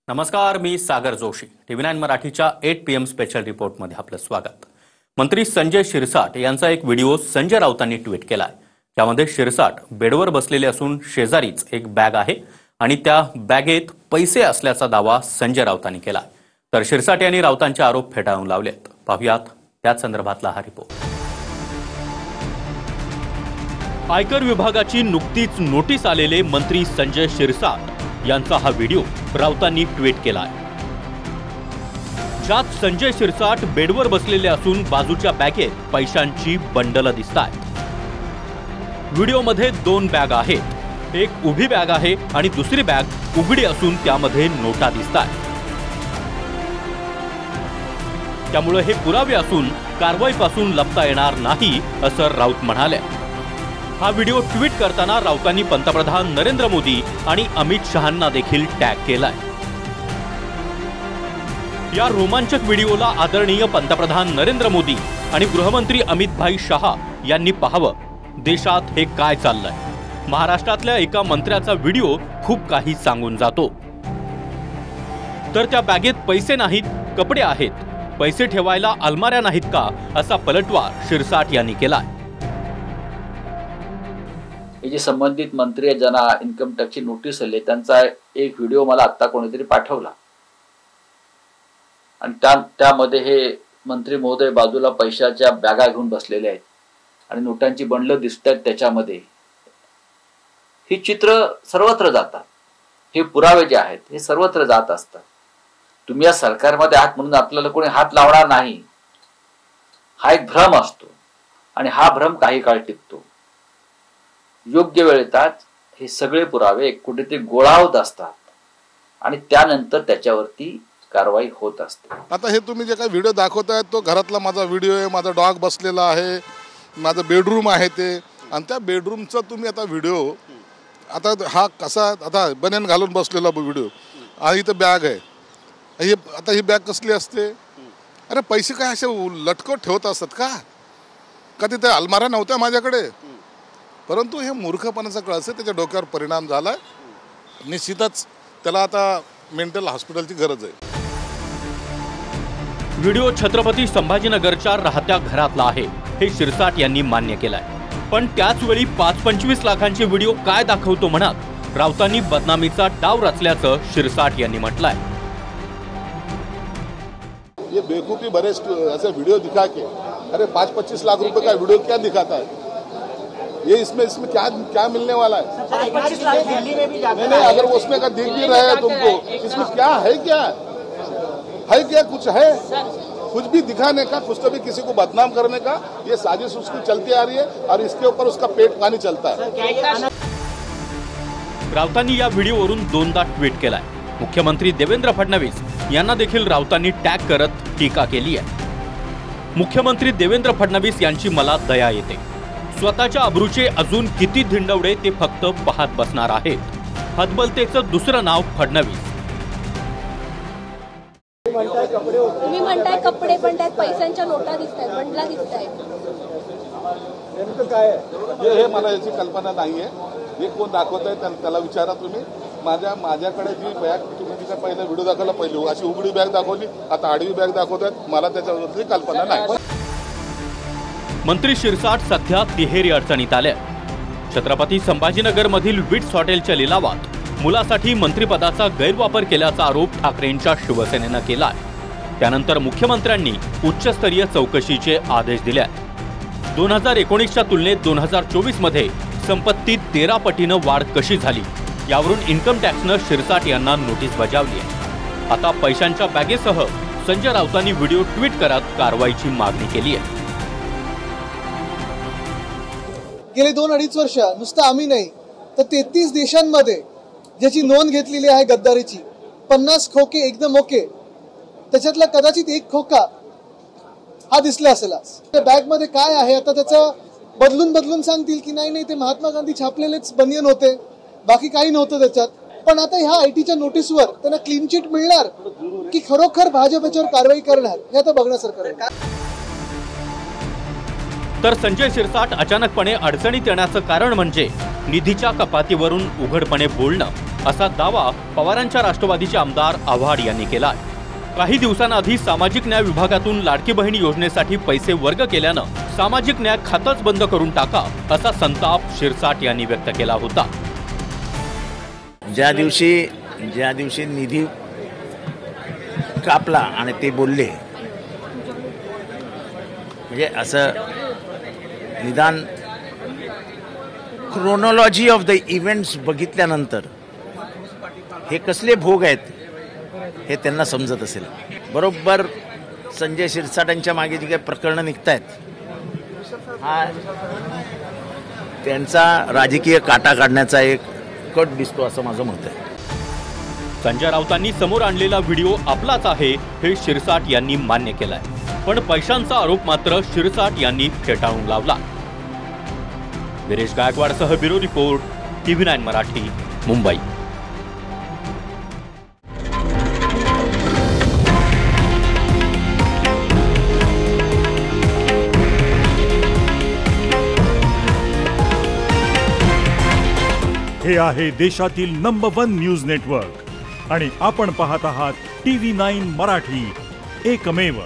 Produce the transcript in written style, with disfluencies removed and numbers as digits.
नमस्कार, मी सागर जोशी. TV9 मराठीच्या 8 PM special रिपोर्टमध्ये आपलं स्वागत. मंत्री संजय शिरसाट यांचा एक व्हिडिओ संजय राऊतांनी ट्विट केलाय. त्यामध्ये शिरसाट बेडवर बसलेले असून शेजारीच एक बॅग आहे आणि त्या बॅगेत पैसे असल्याचा दावा संजय राऊतांनी केलाय. तर शिरसाट यांनी राऊतांचे आरोप फेटाळून लावलेत. पाहुयात त्याच संदर्भातला हा रिपोर्ट. आयकर विभागाची नुकतीच नोटीस आलेले मंत्री संजय शिरसाट यांचा हा व्हिडिओ राऊतांनी ट्विट केलाय. ज्यात संजय शिरसाट बेडवर बसलेले असून बाजूच्या बॅगेत पैशांची बंडल दिसतात. व्हिडिओमध्ये 2 बॅग आहेत. एक उभी बॅग आहे आणि दुसरी बॅग उघडी असून त्यामध्ये नोटा दिसतात. त्यामुळे हे पुरावे असून कारवाईपासून लपता येणार नाही असं राऊत म्हणाले. हा व्हिडिओ ट्विट करताना राऊतांनी पंतप्रधान नरेंद्र मोदी आणि अमित शहांना देखील टॅग केलाय. या रोमांचक व्हिडिओला आदरणीय पंतप्रधान नरेंद्र मोदी आणि गृहमंत्री अमित भाई शहा यांनी पाहावं. देशात हे काय चाललंय? महाराष्ट्रातल्या एका मंत्र्याचा व्हिडिओ खूप काही सांगून जातो. तर त्या बॅगेत पैसे नाहीत, कपडे आहेत. पैसे ठेवायला अलमाऱ्या नाहीत का, असा पलटवार शिरसाट यांनी केलाय. हे जे संबंधित मंत्री आहेत ज्यांना इन्कम टॅक्सची नोटीस आली त्यांचा एक व्हिडिओ मला आत्ता कोणीतरी पाठवला आणि त्यामध्ये हे मंत्री महोदय बाजूला पैशाच्या बॅगा घेऊन बसलेले आहेत आणि नोटांची बंडलं दिसत आहेत. त्याच्यामध्ये ही चित्र सर्वत्र जातात. हे पुरावे जे आहेत हे सर्वत्र जात असतात. तुम्ही या सरकारमध्ये आहात म्हणून आपल्याला कोणी हात लावणार नाही, हा एक भ्रम असतो आणि हा भ्रम काही काळ टिकतो. योग्य वेळेतच हे सगळे पुरावे कुठेतरी गोळा होत असतात आणि त्यानंतर त्याच्यावरती कारवाई होत असते. आता हे तुम्ही जे काही व्हिडिओ दाखवताय तो घरातला माझा व्हिडिओ आहे. माझा डॉग बसलेला आहे, माझं बेडरूम आहे ते, आणि त्या बेडरूमचा तुम्ही आता व्हिडिओ, आता हा कसा, आता बनियान घालून बसलेला व्हिडिओ आणि इथं बॅग आहे. हे आता ही बॅग कसली असते? अरे पैसे काय असे लटकवत ठेवत असतात का तिथे अलमाऱ्या नव्हत्या माझ्याकडे? परंतु हे मूर्खपणाचं कळस आहे. त्याच्या डोक्यावर परिणाम झालाय. निश्चितच त्याला आता मेंटल हॉस्पिटलची गरज आहे. व्हिडिओ छत्रपती संभाजीनगरच्या राहत्या घरातला आहे हे शिरसाट यांनी मान्य केलंय. पण त्याच वेळी 5-25 लाखांचे व्हिडिओ काय दाखवतो म्हणत राऊतांनी बदनामीचा डाव रचल्याचं शिरसाट यांनी म्हटलंय. ये बेवकूफी भरे ऐसे वीडियो दिखा के, अरे 5-25 लाख रुपए का वीडियो क्या दिखाता है? ये इसमें क्या मिलने वाला है? 25 लाख दिल्ली में भी जाता है। नहीं, अगर उसमें का दिख भी रहा है तुमको, इसमें क्या है? कुछ है? कुछ भी दिखाने का, कुछ तो भी किसी को बदनाम करने का ये साजिश उसकी चलती आ रही है और इसके ऊपर उसका पेट पानी चलता है. राऊतांनी या व्हिडिओवरून 2दा ट्विट केलाय. मुख्यमंत्री देवेंद्र फडणवीस यांना देखील राऊतांनी टॅग करत टीका केली आहे. मुख्यमंत्री देवेंद्र फडणवीस यांची मला दया येते. स्वतःच्या अब्रूचे अजून किती धिंडवडे ते फक्त पाहत बसणार आहेत. हतबलतेचं दुसरं नाव फडणवीस. तुम्ही म्हणताय कपडे पण त्यात पैशांच्या नोटा दिसतात, बंडला दिसतायत. नेमकं काय आहे हे मला याची कल्पना नाहीये. हे कोण दाखवत आहे त्याला विचारा तुम्ही. माझ्याकडे जी बॅग, तुम्ही तिचा पहिला व्हिडिओ दाखवला, पहिली अशी उघडी बॅग दाखवली, आता आडवी बॅग दाखवतात. मला त्याच्यावरची कल्पना नाही. मंत्री शिरसाट सध्या तिहेरी अडचणीत आले. छत्रपती संभाजीनगरमधील विट्स हॉटेलच्या लिलावात मुलासाठी मंत्रिपदाचा गैरवापर केल्याचा आरोप ठाकरेंच्या शिवसेनेनं केलाय. त्यानंतर मुख्यमंत्र्यांनी उच्चस्तरीय चौकशीचे आदेश दिले. 2019च्या तुलनेत 2024 मध्ये संपत्तीत 13 पटीनं वाढ कशी झाली यावरून इन्कम टॅक्सनं शिरसाट यांना नोटीस बजावली आहे. आता पैशांच्या बॅगेसह संजय राऊतांनी व्हिडिओ ट्विट करत कारवाईची मागणी केली आहे. गेले 2-2.5 वर्ष नुसतं आम्ही नाही तर 33 देशांमध्ये ज्याची नोंद घेतलेली आहे गद्दारीची, 50 खोके एकदम ओके, त्याच्यातला कदाचित एक खोका हा दिसला असेल. बॅग मध्ये काय आहे आता त्याचं बदलून सांगतील की नाही ते महात्मा गांधी छापलेलेच बनियन होते, बाकी काही नव्हतं त्याच्यात. पण आता ह्या आयटीच्या नोटीसवर त्यांना क्लीन चिट मिळणार की खरोखर भाजपच्यावर कारवाई करणार हे आता बघण्यासारखं आहे. तर संजय शिरसाट अचानकपणे अडचणीत येण्याचं कारण म्हणजे निधीच्या कपातीवरून उघडपणे बोलणं असा दावा पवारांच्या राष्ट्रवादीचे आमदार आव्हाड यांनी केलाय। काही दिवसांआधी सामाजिक न्याय विभागातून लाडकी बहीण योजनेसाठी पैसे वर्ग केल्यानं सामाजिक न्याय खातंच बंद करून टाका असा संताप शिरसाट यांनी व्यक्त केला होता। ज्या दिवशी निधी कापला आणि ते बोलले, म्हणजे असं निदान क्रोनॉलॉजी ऑफ द इव्हेंट्स बघितल्यानंतर हे कसले भोग आहेत हे त्यांना समजत असेल। बरोबर संजय शिरसाटांच्या मागे जी काही प्रकरणं निघतायत हा त्यांचा राजकीय काटा काढण्याचा एक कट दिसतो असं माझं मत आहे। संजय राऊतांनी समोर आणलेला व्हिडिओ आपलाच आहे हे शिरसाट यांनी मान्य केलाय, पण पैशांचा आरोप मात्र शिरसाट यांनी फेटाळून लावला। गिरीश गायकवाडसह bureau report TV9 Marathi, Mumbai. हे आहे देशातील नंबर 1 न्यूज नेटवर्क आणि आपण पाहत आहात TV9 मराठी, एकमेव।